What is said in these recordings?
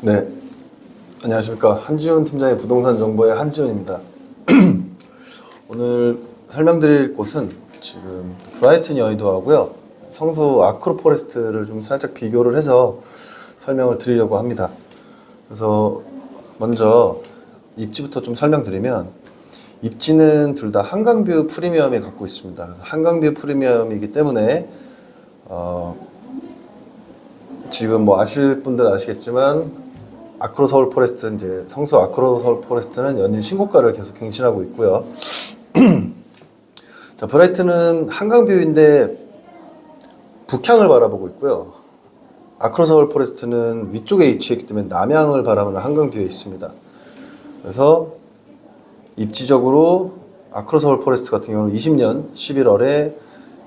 네, 안녕하십니까. 한지훈 팀장의 부동산 정보의 한지훈입니다. 오늘 설명드릴 곳은 지금 브라이튼 여의도하고요, 성수 아크로포레스트를 좀 살짝 비교를 해서 설명을 드리려고 합니다. 그래서 먼저 입지부터 좀 설명드리면, 입지는 둘 다 한강뷰 프리미엄이 갖고 있습니다. 그래서 한강뷰 프리미엄이기 때문에 지금 뭐 아실 분들 아시겠지만 아크로 서울 포레스트, 이제 성수 아크로 서울 포레스트는 연일 신고가를 계속 갱신하고 있고요. 자, 브라이튼은 한강뷰인데 북향을 바라보고 있고요. 아크로 서울 포레스트는 위쪽에 위치했기 때문에 남향을 바라보는 한강뷰에 있습니다. 그래서 입지적으로 아크로 서울 포레스트 같은 경우는 20년 11월에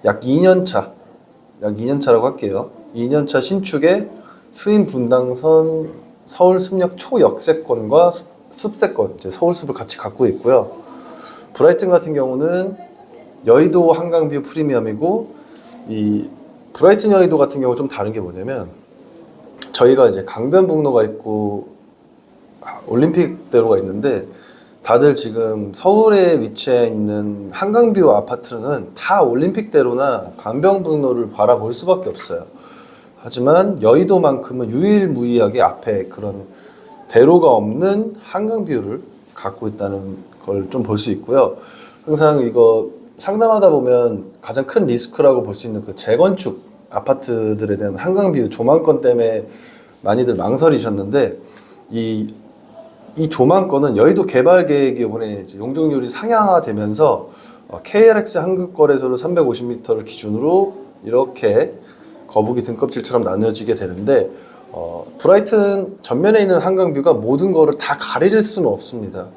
약 2년차라고 할게요. 2년차 신축의 수인 분당선 서울 습역 초역세권과 숲세권, 이제 서울숲을 같이 갖고 있고요. 브라이튼 같은 경우는 여의도 한강뷰 프리미엄이고, 이 브라이튼 여의도 같은 경우 좀 다른 게 뭐냐면, 저희가 이제 강변북로가 있고 올림픽대로가 있는데, 다들 지금 서울에 위치해 있는 한강뷰 아파트는 다 올림픽대로나 강변북로를 바라볼 수밖에 없어요. 하지만 여의도만큼은 유일무이하게 앞에 그런 대로가 없는 한강뷰를 갖고 있다는 걸 좀 볼 수 있고요. 항상 이거 상담하다 보면 가장 큰 리스크라고 볼 수 있는 그 재건축 아파트들에 대한 한강뷰 조망권 때문에 많이들 망설이셨는데, 이 조망권은 여의도 개발 계획이 이번에 용적률이 상향화되면서 KLX 한국거래소를 350m를 기준으로 이렇게 거북이 등껍질처럼 나눠지게 되는데, 브라이튼 전면에 있는 한강뷰가 모든 거를 다 가릴 수는 없습니다.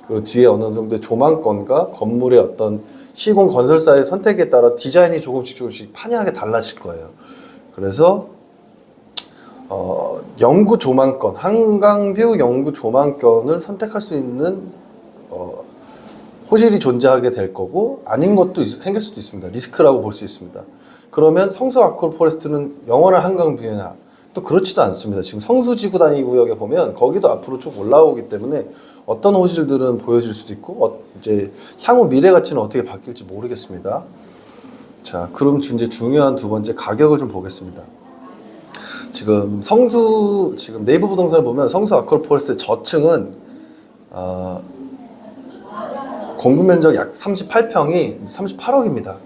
그리고 뒤에 어느 정도의 조망권과 건물의 어떤 시공 건설사의 선택에 따라 디자인이 조금씩 판이하게 달라질 거예요. 그래서 영구 조망권, 한강뷰 영구 조망권을 선택할 수 있는 호실이 존재하게 될 거고, 아닌 것도 생길 수도 있습니다. 리스크라고 볼 수 있습니다. 그러면 성수 아크로 포레스트는 영원한 한강뷰냐? 또 그렇지도 않습니다. 지금 성수 지구 단위 구역에 보면 거기도 앞으로 쭉 올라오기 때문에 어떤 호실들은 보여질 수도 있고, 이제 향후 미래 가치는 어떻게 바뀔지 모르겠습니다. 자, 그럼 이제 중요한 두 번째 가격을 좀 보겠습니다. 지금 지금 네이버 부동산을 보면 성수 아크로 포레스트 저층은 공급 면적 약 38평이 38억입니다.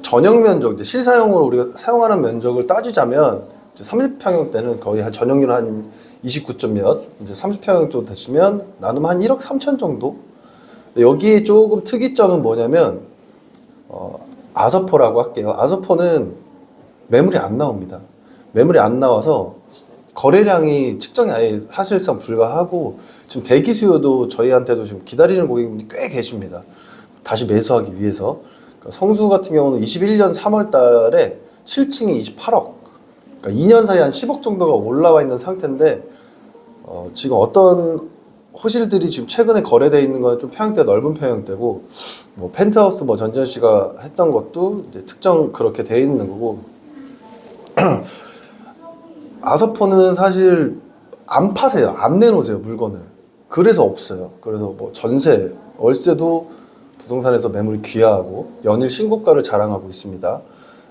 전용 면적, 이제 실사용으로 우리가 사용하는 면적을 따지자면, 이제 30평형대는 거의 한 전용률 한 29점 몇, 이제 30평형 정도 됐으면 나누면 한 1억 3천 정도? 여기에 조금 특이점은 뭐냐면, 아서포라고 할게요. 아서포는 매물이 안 나옵니다. 매물이 안 나와서 거래량이 측정이 아예 사실상 불가하고, 지금 대기 수요도 저희한테도 지금 기다리는 고객님들이 꽤 계십니다. 다시 매수하기 위해서. 성수 같은 경우는 21년 3월 달에 7층이 28억, 그러니까 2년 사이에 한 10억 정도가 올라와 있는 상태인데, 지금 어떤 호실들이 지금 최근에 거래되어 있는 건 좀 평형대 넓은 평형대고, 뭐 펜트하우스 뭐 전지현 씨가 했던 것도 이제 특정 그렇게 되어 있는 거고, 아서포는 사실 안 파세요. 안 내놓으세요, 물건을. 그래서 없어요. 그래서 뭐 전세, 월세도 부동산에서 매물이 귀하고 연일 신고가를 자랑하고 있습니다.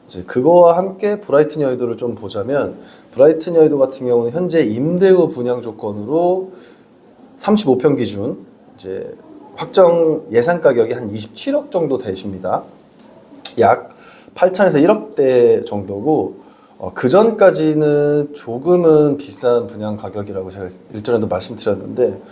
이제 그거와 함께 브라이튼 여의도를 좀 보자면, 브라이튼 여의도 같은 경우는 현재 임대후 분양 조건으로 35평 기준 이제 확정 예상 가격이 한 27억 정도 되십니다. 약 8천에서 1억대 정도고, 그 전까지는 조금은 비싼 분양 가격이라고 제가 일전에도 말씀드렸는데,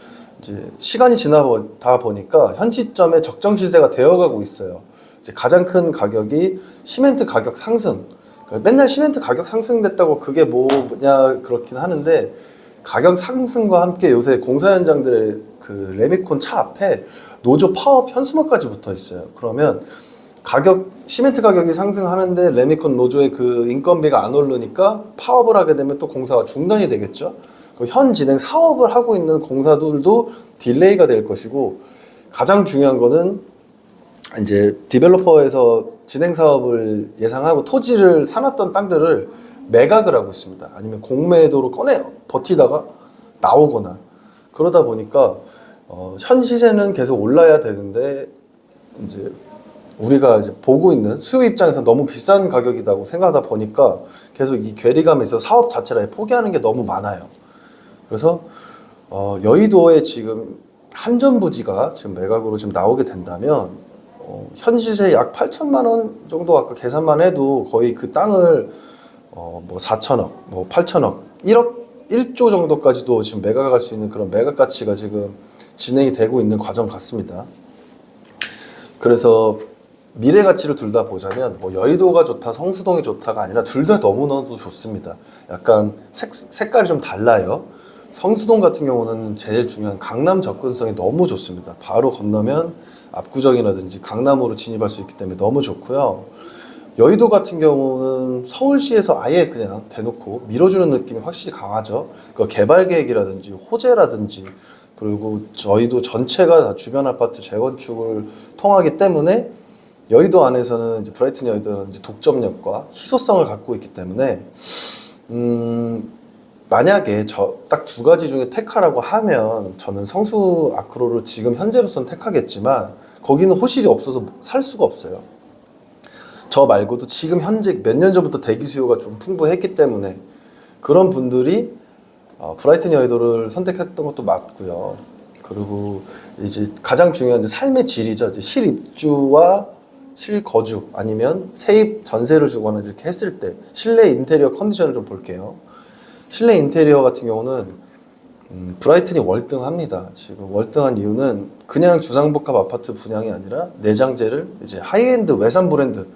이제 시간이 지나다 보니까 현 시점에 적정 시세가 되어가고 있어요. 이제 가장 큰 가격이 시멘트 가격 상승. 그러니까 맨날 시멘트 가격 상승됐다고 그게 뭐냐 그렇긴 하는데, 가격 상승과 함께 요새 공사 현장들의 그 레미콘 차 앞에 노조 파업 현수막까지 붙어 있어요. 그러면 시멘트 가격이 상승하는데 레미콘 노조의 그 인건비가 안 오르니까 파업을 하게 되면 또 공사가 중단이 되겠죠. 현 진행 사업을 하고 있는 공사들도 딜레이가 될 것이고, 가장 중요한 거는 이제 디벨로퍼에서 진행 사업을 예상하고 토지를 사놨던 땅들을 매각을 하고 있습니다. 아니면 공매도로 버티다가 나오거나 그러다 보니까 현 시세는 계속 올라야 되는데 이제 우리가 이제 보고 있는 수요 입장에서 너무 비싼 가격이라고 생각하다 보니까 계속 이 괴리감에서 사업 자체를 포기하는 게 너무 많아요. 그래서 여의도에 지금 한전 부지가 지금 매각으로 지금 나오게 된다면 현 시세 약 8천만 원 정도 아까 계산만 해도 거의 그 땅을 뭐 4천억, 뭐 8천억, 1억 1조 정도까지도 지금 매각할 수 있는 그런 매각 가치가 지금 진행이 되고 있는 과정 같습니다. 그래서 미래 가치를 둘 다 보자면 뭐 여의도가 좋다, 성수동이 좋다가 아니라 둘 다 너무너무 좋습니다. 약간 색깔이 좀 달라요. 성수동 같은 경우는 제일 중요한 강남 접근성이 너무 좋습니다. 바로 건너면 압구정이라든지 강남으로 진입할 수 있기 때문에 너무 좋고요. 여의도 같은 경우는 서울시에서 아예 그냥 대놓고 밀어주는 느낌이 확실히 강하죠. 그 개발 계획이라든지 호재라든지 그리고 저희도 전체가 다 주변 아파트 재건축을 통하기 때문에 여의도 안에서는 이제 브라이튼 여의도는 이제 독점력과 희소성을 갖고 있기 때문에 만약에 저 딱 두 가지 중에 택하라고 하면 저는 성수 아크로를 지금 현재로서는 택하겠지만 거기는 호실이 없어서 살 수가 없어요. 저 말고도 지금 현재 몇 년 전부터 대기 수요가 좀 풍부했기 때문에 그런 분들이 브라이튼 여의도를 선택했던 것도 맞고요. 그리고 이제 가장 중요한 이제 삶의 질이죠. 이제 실입주와 실거주 아니면 세입 전세를 주거나 이렇게 했을 때 실내 인테리어 컨디션을 좀 볼게요. 실내 인테리어 같은 경우는 브라이튼이 월등합니다. 지금 월등한 이유는 그냥 주상복합 아파트 분양이 아니라 내장재를 이제 하이엔드 외산 브랜드,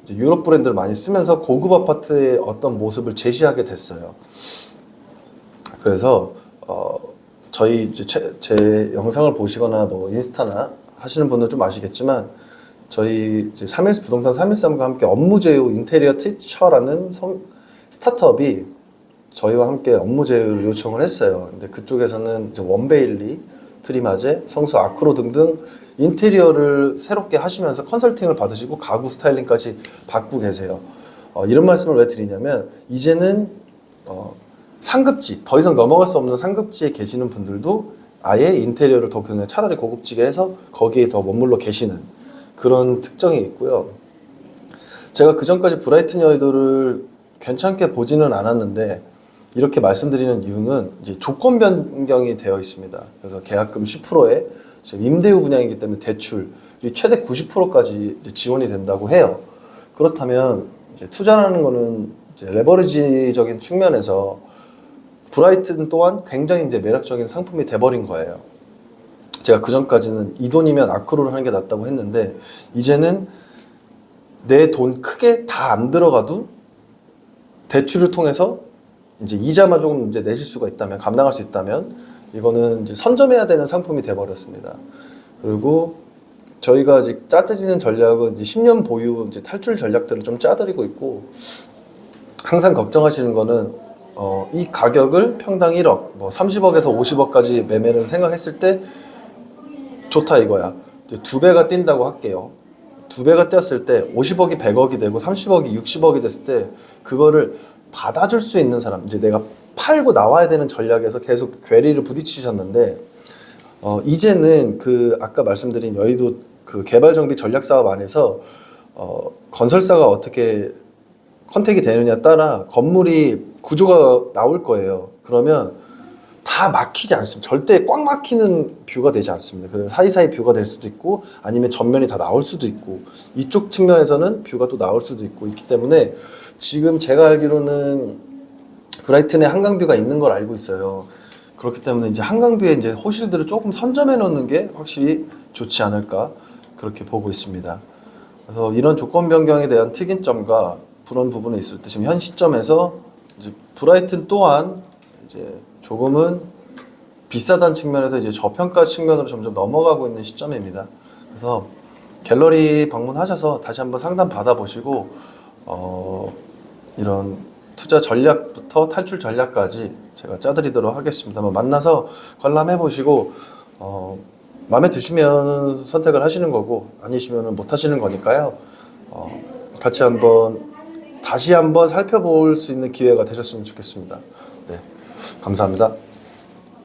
이제 유럽 브랜드를 많이 쓰면서 고급 아파트의 어떤 모습을 제시하게 됐어요. 그래서 저희 이제 제 영상을 보시거나 뭐 인스타나 하시는 분들은 좀 아시겠지만 저희 이제 부동산 313과 함께 업무 제휴 인테리어 티처라는 스타트업이 저희와 함께 업무 제휴를 요청을 했어요. 근데 그쪽에서는 이제 원베일리, 트리마제, 성수 아크로 등등 인테리어를 새롭게 하시면서 컨설팅을 받으시고 가구 스타일링까지 받고 계세요. 이런 말씀을 왜 드리냐면 이제는 상급지, 더 이상 넘어갈 수 없는 상급지에 계시는 분들도 아예 인테리어를 더 그냥 차라리 고급지게 해서 거기에 더 머물러 계시는 그런 특징이 있고요. 제가 그전까지 브라이튼 여의도를 괜찮게 보지는 않았는데 이렇게 말씀드리는 이유는 이제 조건 변경이 되어 있습니다. 그래서 계약금 10%에 지금 임대후 분양이기 때문에 대출이 최대 90%까지 지원이 된다고 해요. 그렇다면 이제 투자라는 거는 이제 레버리지적인 측면에서 브라이튼 또한 굉장히 이제 매력적인 상품이 돼버린 거예요. 제가 그전까지는 이 돈이면 아크로를 하는 게 낫다고 했는데 이제는 내 돈 크게 다 안 들어가도 대출을 통해서 이제 이자만 조금 이제 내실 수가 있다면 감당할 수 있다면 이거는 이제 선점해야 되는 상품이 돼버렸습니다. 그리고 저희가 아직 짜드리는 전략은 이제 10년 보유 이제 탈출 전략들을 좀 짜드리고 있고 항상 걱정하시는 거는 이 가격을 평당 1억, 뭐 30억에서 50억까지 매매를 생각했을 때 좋다 이거야. 이제 2배가 뛴다고 할게요. 2배가 뛰었을 때 50억이 100억이 되고 30억이 60억이 됐을 때 그거를 받아줄 수 있는 사람, 이제 내가 팔고 나와야 되는 전략에서 계속 괴리를 부딪히셨는데 이제는 그 아까 말씀드린 여의도 그 개발정비 전략사업 안에서 건설사가 어떻게 컨택이 되느냐에 따라 건물이 구조가 나올 거예요. 그러면 다 막히지 않습니다. 절대 꽉 막히는 뷰가 되지 않습니다. 그래서 사이사이 뷰가 될 수도 있고 아니면 전면이 다 나올 수도 있고 이쪽 측면에서는 뷰가 또 나올 수도 있고 있기 때문에 지금 제가 알기로는 브라이튼에 한강뷰가 있는 걸 알고 있어요. 그렇기 때문에 이제 한강뷰에 이제 호실들을 조금 선점해 놓는 게 확실히 좋지 않을까 그렇게 보고 있습니다. 그래서 이런 조건 변경에 대한 특이점과 그런 부분에 있을 때 지금 현 시점에서 이제 브라이튼 또한 이제 조금은 비싸다는 측면에서 이제 저평가 측면으로 점점 넘어가고 있는 시점입니다. 그래서 갤러리 방문하셔서 다시 한번 상담 받아보시고 이런 투자 전략부터 탈출 전략까지 제가 짜드리도록 하겠습니다. 한번 만나서 관람해 보시고 마음에 드시면 선택을 하시는 거고 아니시면 못 하시는 거니까요. 같이 다시 한번 살펴볼 수 있는 기회가 되셨으면 좋겠습니다. 네, 감사합니다.